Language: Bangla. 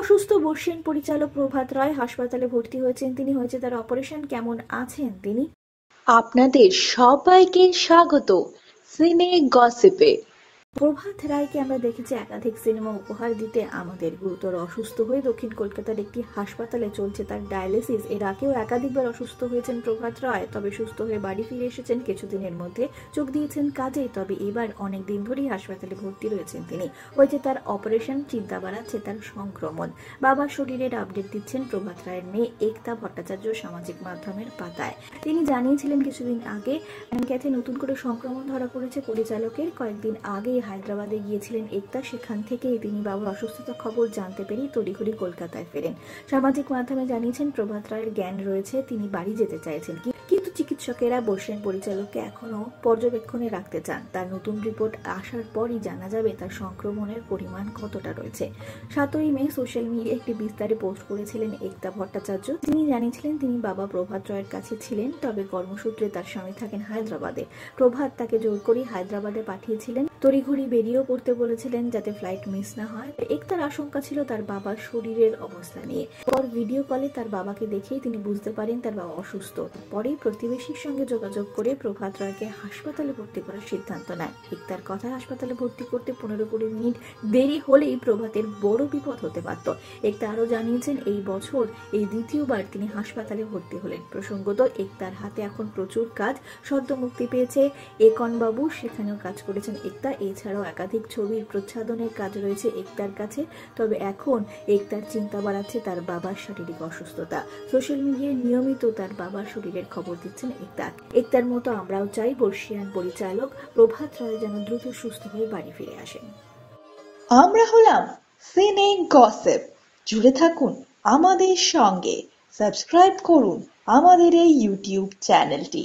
অসুস্থ বর্ষিয়ান পরিচালক প্রভাত রায় হাসপাতালে ভর্তি হয়েছেন তিনি। হয়েছে তার অপারেশন। কেমন আছেন তিনি? আপনাদের সবাইকে স্বাগত সিনে গসিপে। প্রভাত রায়কে আমরা দেখেছি একাধিক সিনেমা উপহার দিতে। আমাদের গুরুতর অসুস্থ হয়ে দক্ষিণ কলকাতার একটি হাসপাতালে চলছে তার ডায়ালিসিস। এর আগেও একাধিকবার অসুস্থ হয়েছেন প্রভাত রায়, তবে সুস্থ হয়ে বাড়ি ফিরে এসেছেন কিছুদিনের মধ্যে, যোগ দিয়েছেন কাজে। তবে এবার অনেক দিন ধরেই হাসপাতালে ভর্তি রয়েছেন তিনি। হয়েছে তার অপারেশন, চিন্তা বাড়াচ্ছে তার সংক্রমণ। বাবার শরীরের আপডেট দিচ্ছেন প্রভাত রায়ের মেয়ে একতা ভট্টাচার্য সামাজিক মাধ্যমের পাতায়। তিনি জানিয়েছিলেন কিছুদিন আগে ক্যাথে নতুন করে সংক্রমণ ধরা পড়েছে পরিচালকের। কয়েকদিন আগে হায়দ্রাবাদে গিয়েছিলেন একতা, সেখান থেকে তিনি বাবার অসুস্থতার খবর জানতে পেরেই তড়িঘড়ি কলকাতায় ফেরেন। সামাজিক মাধ্যমে জানিয়েছেন প্রভাত রায়ের জ্ঞান রয়েছে, তিনি বাড়ি যেতে চাইছেন, কিন্তু চিকিৎসকেরা বর্ষিয়ান পরিচালককে এখনো পর্যবেক্ষণে রাখতে চান। তার নতুন রিপোর্ট আসার পরই জানা যাবে তার সংক্রমণের পরিমাণ কতটা রয়েছে। 7ই মে সোশ্যাল মিডিয়ায় একটি বিস্তারে পোস্ট করেছিলেন একতা ভট্টাচার্য। তিনি জানিয়েছিলেন তিনি বাবা প্রভাত রায়ের কাছে ছিলেন, তবে কর্মসূত্রে তার স্বামী থাকেন হায়দ্রাবাদে। প্রভাত তাকে জোর করে হায়দ্রাবাদে পাঠিয়েছিলেন, তড়িঘড়ি বেরিয়েও পড়তে বলেছিলেন যাতে ফ্লাইট মিস না হয়। একতার আশঙ্কা ছিল তার বাবার শরীরের অবস্থা নিয়ে। পর ভিডিও কলে তার বাবাকে দেখেই তিনি বুঝতে পারেন তার বাবা অসুস্থ। পরেই প্রতিবেশীর সঙ্গে যোগাযোগ করে প্রভাত রায়কে হাসপাতালে ভর্তি করার সিদ্ধান্ত নেয়। একতার কথা হাসপাতালে ভর্তি করতে 15-20 মিনিট দেরি হলেই প্রভাতের বড় বিপদ হতে পারত। একতা আরো জানিয়েছেন এই বছর এই দ্বিতীয়বার তিনি হাসপাতালে ভর্তি হলেন। প্রসঙ্গত একতার হাতে এখন প্রচুর কাজ। সদ্য মুক্তি পেয়েছে একন বাবু, সেখানেও কাজ করেছেন একতা। এছাড়াও একাধিক ছবির প্রচ্ছাদনের কাজ রয়েছে একতার কাছে। তবে এখন একতার চিন্তা বাড়াচ্ছে তার বাবার শারীরিক অসুস্থতা। সোশ্যাল মিডিয়ায় নিয়মিত তার বাবার শরীরের খবর দিচ্ছেন একতা। একতার মতো আমরাও চাই বর্ষিয়ান পরিচালক প্রভাত রায় যেন দ্রুত সুস্থ হয়ে বাড়ি ফিরে আসেন। আমরা হলাম সিনে গসিপ। জুড়ে থাকুন আমাদের সঙ্গে, সাবস্ক্রাইব করুন আমাদের এই ইউটিউব চ্যানেলটি।